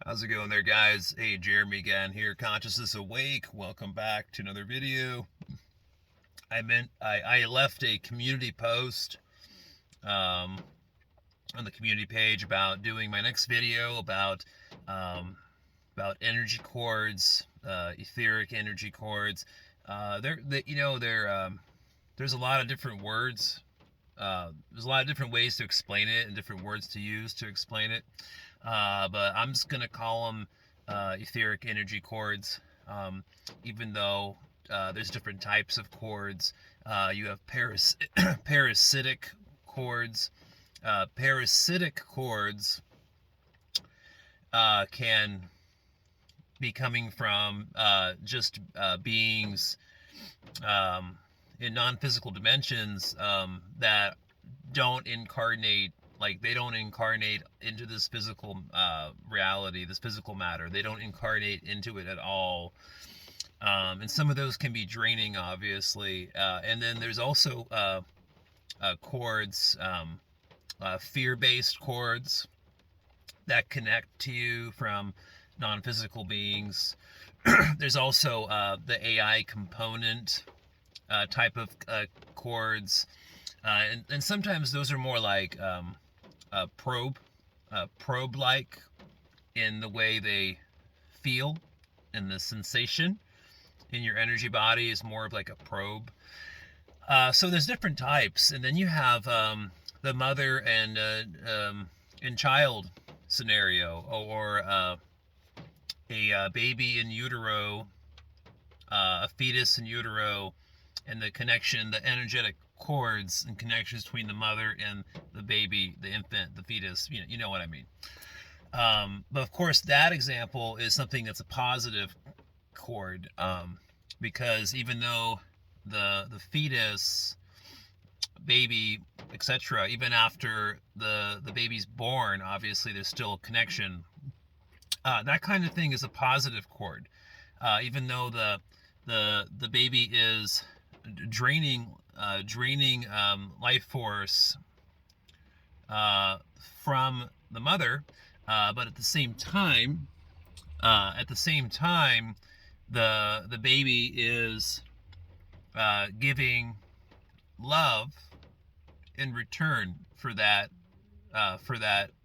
How's it going there, guys? Hey, Jeremy again here, Consciousness Awake. Welcome back to another video. I left a community post um, on the community page about doing my next video um, about energy cords, etheric energy cords. There's a lot of different words. There's a lot of different ways to explain it and different words to use to explain it. But I'm just going to call them etheric energy cords, even though there's different types of cords. You have parasitic cords. Parasitic cords can be coming from just beings in non-physical dimensions that don't incarnate, like they don't incarnate into this physical reality, this physical matter. They don't incarnate into it at all. And some of those can be draining, obviously. And then there's also chords, fear-based chords that connect to you from non-physical beings. There's also the AI component type of chords, and sometimes those are more like probe-like in the way they feel, and the sensation in your energy body is more of like a probe. So there's different types, and then you have the mother and child scenario, or a baby in utero, a fetus in utero, and the connection, the energetic cords and connections between the mother and the baby, the infant, the fetus. You know what I mean. But of course, that example is something that's a positive cord, because even though the fetus, baby, etc., even after the baby's born, obviously there's still a connection. That kind of thing is a positive cord, even though the baby is draining life force from the mother, but at the same time, the baby is giving love in return for that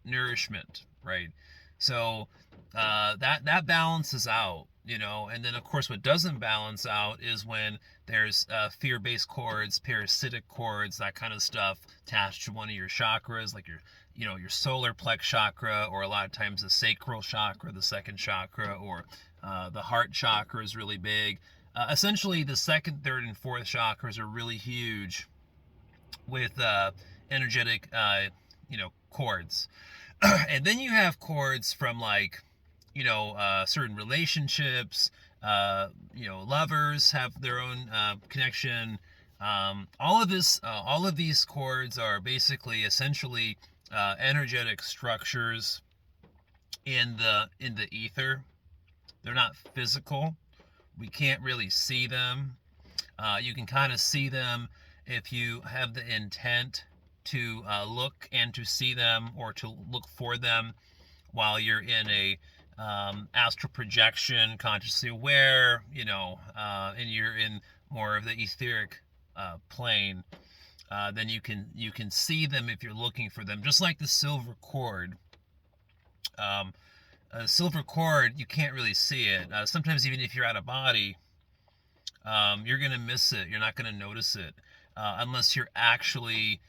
nourishment, right? So that balances out, and then of course what doesn't balance out is when there's fear-based cords, parasitic cords, that kind of stuff attached to one of your chakras, like your solar plex chakra, or a lot of times the sacral chakra, the second chakra, or the heart chakra is really big. Essentially, the second, third, and fourth chakras are really huge with energetic, cords. And then you have cords from, like, certain relationships. Lovers have their own connection. All of these cords are basically, essentially, energetic structures in the ether. They're not physical. We can't really see them. You can kind of see them if you have the intent to look and to see them, or to look for them while you're in a astral projection, consciously aware, and you're in more of the etheric plane. Then you can see them if you're looking for them, just like the silver cord. A silver cord, you can't really see it. Sometimes even if you're out of body, you're going to miss it. You're not going to notice it unless you're actually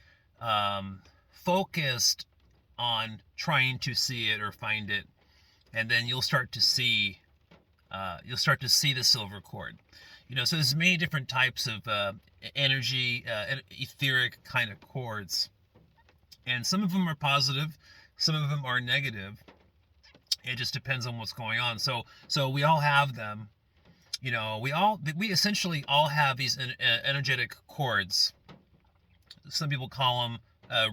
focused on trying to see it or find it, and then you'll start to see the silver cord. So there's many different types of energy, etheric kind of cords, and some of them are positive, some of them are negative. It just depends on what's going on. So we all have them. We essentially all have these energetic cords. Some people call them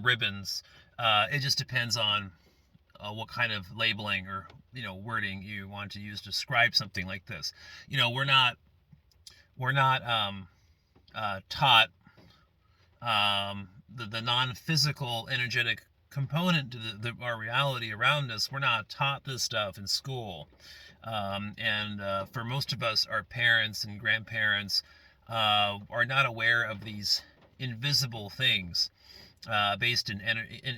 ribbons. It just depends on what kind of labeling or wording you want to use to describe something like this. We're not taught the non-physical energetic component to our reality around us. We're not taught this stuff in school. And for most of us, our parents and grandparents are not aware of these invisible things based in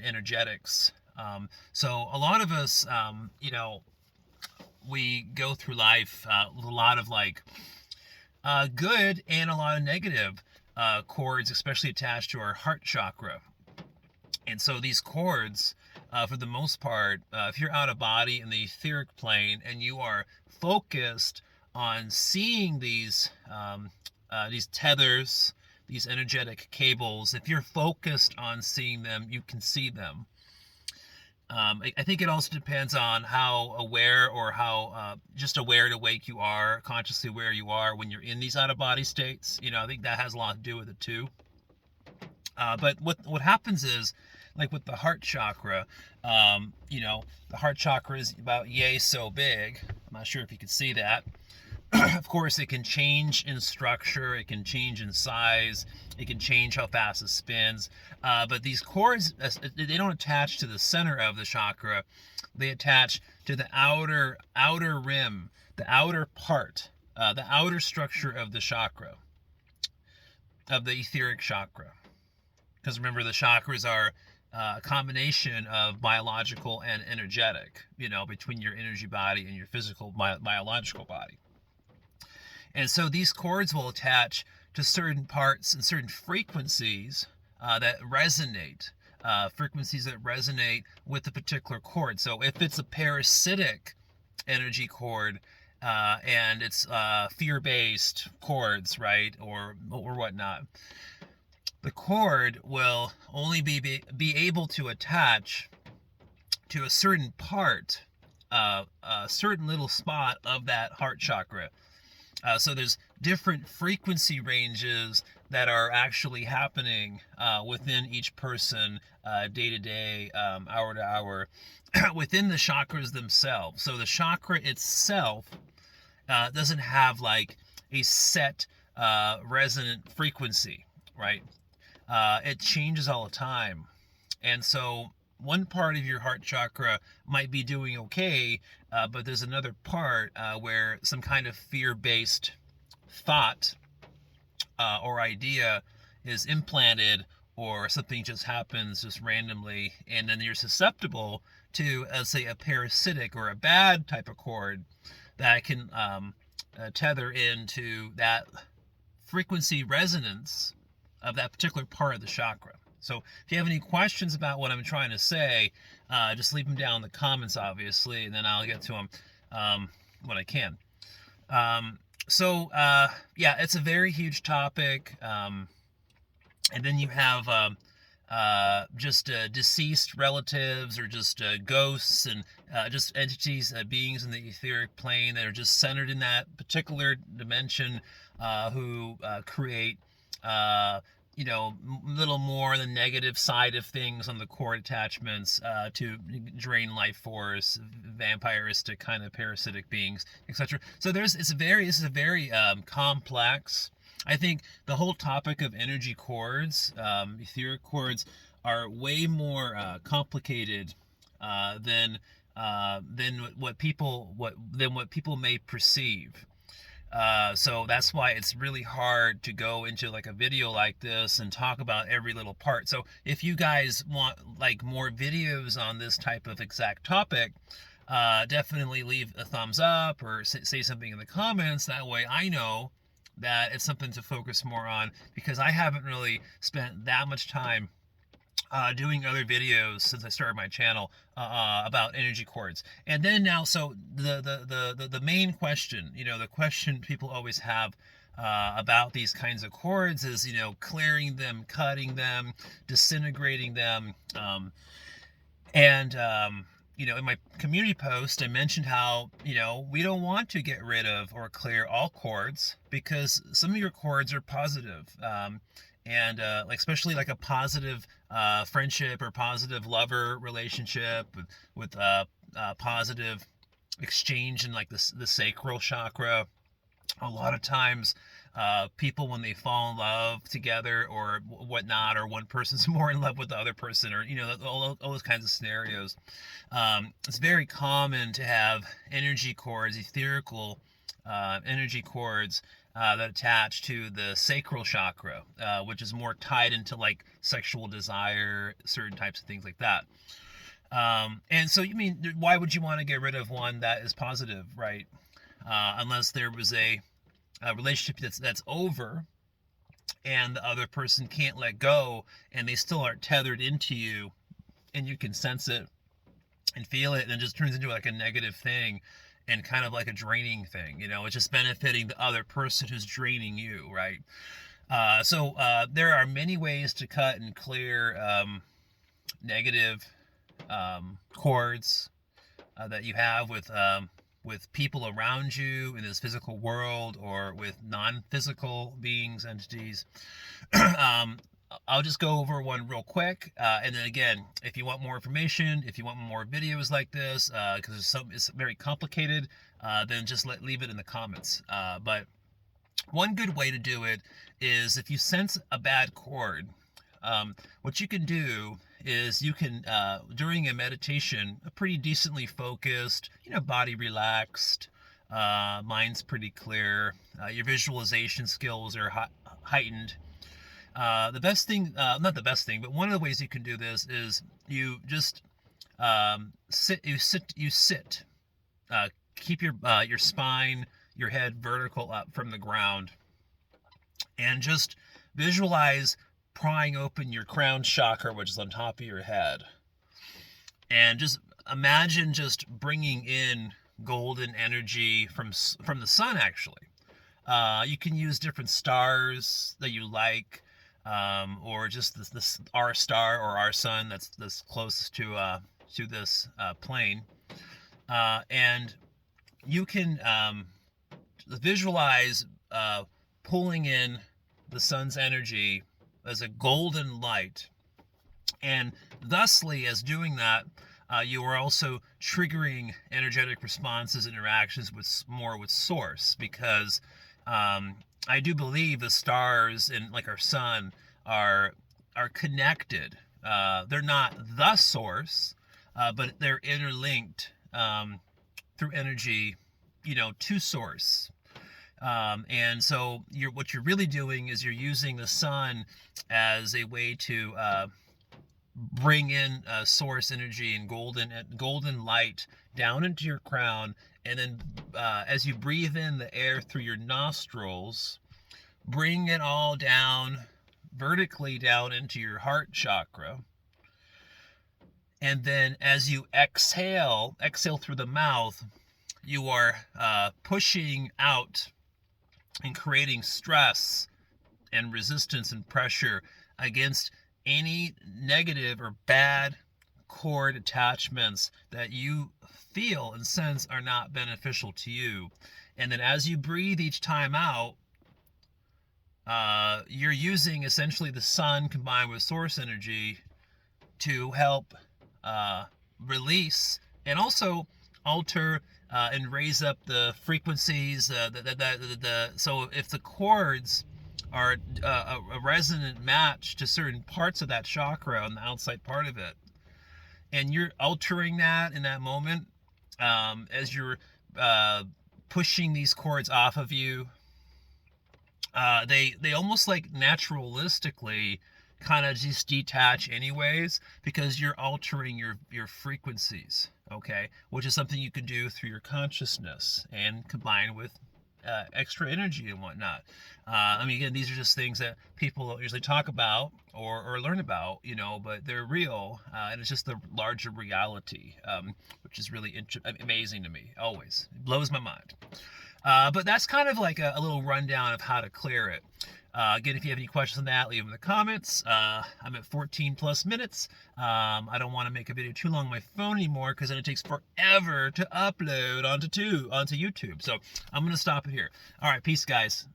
energetics. So a lot of us, we go through life a lot of like good and a lot of negative cords, especially attached to our heart chakra. And so these cords, for the most part, if you're out of body in the etheric plane and you are focused on seeing these tethers, these energetic cables, if you're focused on seeing them, you can see them. I think it also depends on how aware or how just aware and awake you are, consciously aware you are when you're in these out-of-body states. I think that has a lot to do with it too. But what happens is, like with the heart chakra, the heart chakra is about yay so big. I'm not sure if you can see that. Of course, it can change in structure, it can change in size, it can change how fast it spins. But these cords, they don't attach to the center of the chakra. They attach to the outer rim, the outer part, the outer structure of the chakra, of the etheric chakra. Because remember, the chakras are a combination of biological and energetic, between your energy body and your physical biological body. And so these cords will attach to certain parts and certain frequencies that resonate, with the particular cord. So if it's a parasitic energy cord and it's fear-based cords, right, or whatnot, the cord will only be able to attach to a certain part, a certain little spot of that heart chakra. So there's different frequency ranges that are actually happening within each person, day to day, hour to hour, within the chakras themselves. So the chakra itself doesn't have like a set resonant frequency, right? It changes all the time. And so one part of your heart chakra might be doing okay, but there's another part where some kind of fear-based thought or idea is implanted, or something just happens just randomly, and then you're susceptible to, let's say, a parasitic or a bad type of cord that can tether into that frequency resonance of that particular part of the chakra. So if you have any questions about what I'm trying to say, just leave them down in the comments, obviously, and then I'll get to them when I can. Yeah, it's a very huge topic. And then you have just deceased relatives, or just ghosts, and just entities, beings in the etheric plane that are just centered in that particular dimension, who create little more the negative side of things on the cord attachments, to drain life force, vampiristic kind of parasitic beings, etc. So this is a very complex. I think the whole topic of energy cords, etheric cords, are way more complicated than what people may perceive. So that's why it's really hard to go into like a video like this and talk about every little part. So if you guys want like more videos on this type of exact topic, definitely leave a thumbs up or say something in the comments. That way I know that it's something to focus more on, because I haven't really spent that much time doing other videos since I started my channel about energy cords. And then now, so the main question, the question people always have about these kinds of cords is, clearing them, cutting them, disintegrating them, in my community post, I mentioned how, we don't want to get rid of or clear all cords, because some of your cords are positive. And especially like a positive friendship or positive lover relationship with positive exchange in like the sacral chakra. A lot of times people when they fall in love together or whatnot, or one person's more in love with the other person, or all those kinds of scenarios. It's very common to have energy cords, etherical energy cords that attach to the sacral chakra, which is more tied into like sexual desire, certain types of things like that. And so, you mean, why would you want to get rid of one that is positive, right? Unless there was a relationship that's over, and the other person can't let go, and they still are tethered into you, and you can sense it and feel it, and it just turns into like a negative thing, and kind of like a draining thing. It's just benefiting the other person who's draining you, right? So there are many ways to cut and clear negative cords that you have with people around you in this physical world, or with non-physical beings, entities. I'll just go over one real quick, and then again, if you want more information, if you want more videos like this, because it's very complicated, then just leave it in the comments. But one good way to do it is, if you sense a bad cord, what you can do is you can, during a meditation, pretty decently focused, body relaxed, mind's pretty clear, your visualization skills are heightened. The best thing, not the best thing, but one of the ways you can do this is you just sit. Keep your spine, your head vertical up from the ground, and just visualize prying open your crown chakra, which is on top of your head, and just imagine just bringing in golden energy from the sun. Actually, you can use different stars that you like, or just this our star or our sun that's closest to this plane, and you can visualize pulling in the sun's energy as a golden light, and thusly, as doing that, you are also triggering energetic responses, interactions with source, because I do believe the stars and like our sun are connected. They're not the source, but they're interlinked through energy, to source. And so what you're really doing is you're using the sun as a way to bring in source energy and golden light down into your crown, and then as you breathe in the air through your nostrils, bring it all down vertically down into your heart chakra. And then as you exhale through the mouth, you are pushing out and creating stress and resistance and pressure against any negative or bad cord attachments that you feel and sense are not beneficial to you. And then as you breathe each time out, you're using essentially the sun combined with source energy to help release and also alter and raise up the frequencies. So if the chords are a resonant match to certain parts of that chakra on the outside part of it, and you're altering that in that moment, as you're pushing these chords off of you, they almost like naturalistically kind of just detach anyways, because you're altering your frequencies, okay, which is something you can do through your consciousness and combine with extra energy and whatnot. I mean, again, these are just things that people don't usually talk about or learn about, but they're real, and it's just the larger reality, which is really amazing to me. Always it blows my mind. But that's kind of like a little rundown of how to clear it. Again, if you have any questions on that, leave them in the comments. I'm at 14 plus minutes. I don't want to make a video too long on my phone anymore, because then it takes forever to upload onto YouTube. So I'm going to stop it here. All right, peace, guys.